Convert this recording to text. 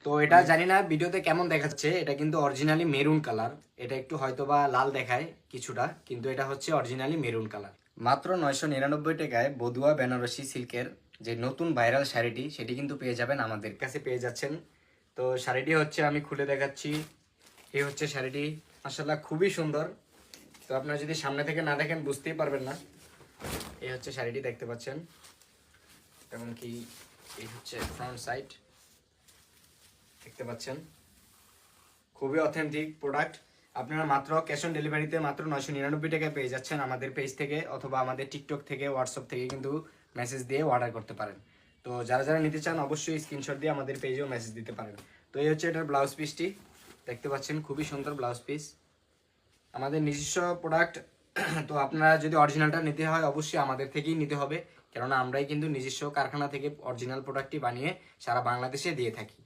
তো এটা জানি না ভিডিওতে কেমন দেখাচ্ছে, এটা কিন্তু অরিজিনালি মেরুন কালার। এটা একটু হয়তোবা লাল দেখায় কিছুটা, কিন্তু এটা হচ্ছে অরিজিনালি মেরুন কালার। মাত্র 999 টাকায় বদুয়া বেনারসি সিল্কের যে নতুন ভাইরাল শাড়িটি, সেটি কিন্তু পেয়ে যাবেন, আমাদের কাছে পেয়ে যাচ্ছেন। তো শাড়িটি হচ্ছে আমি খুলে দেখাচ্ছি। এই হচ্ছে শাড়িটি, মাশাআল্লাহ খুবই সুন্দর। তো আপনারা যদি সামনে থেকে না দেখেন বুঝতেই পারবেন না। এই হচ্ছে শাড়িটি দেখতে পাচ্ছেন, এমনকি এই হচ্ছে ফ্রন্ট সাইড দেখতে পাচ্ছেন। খুবই অথেন্টিক প্রোডাক্ট। আপনারা মাত্র ক্যাশ অন ডেলিভারিতে মাত্র 999 টাকায় পেয়ে যাচ্ছেন আমাদের পেজ থেকে, অথবা আমাদের টিকটক থেকে, হোয়াটসঅ্যাপ থেকে কিন্তু মেসেজ দিয়ে অর্ডার করতে পারেন। তো যারা যারা নিতে চান অবশ্যই স্ক্রিনশট দিয়ে আমাদের পেজেও মেসেজ দিতে পারেন। তো এই হচ্ছে এটার ব্লাউজ পিসটি দেখতে পাচ্ছেন, খুবই সুন্দর ব্লাউজ পিস, আমাদের নিজস্ব প্রোডাক্ট। তো আপনারা যদি অরিজিনালটা নিতে হয় অবশ্যই আমাদের থেকেই নিতে হবে, কেননা আমরাই কিন্তু নিজস্ব কারখানা থেকে অরিজিনাল প্রোডাক্টটি বানিয়ে সারা বাংলাদেশে দিয়ে থাকি।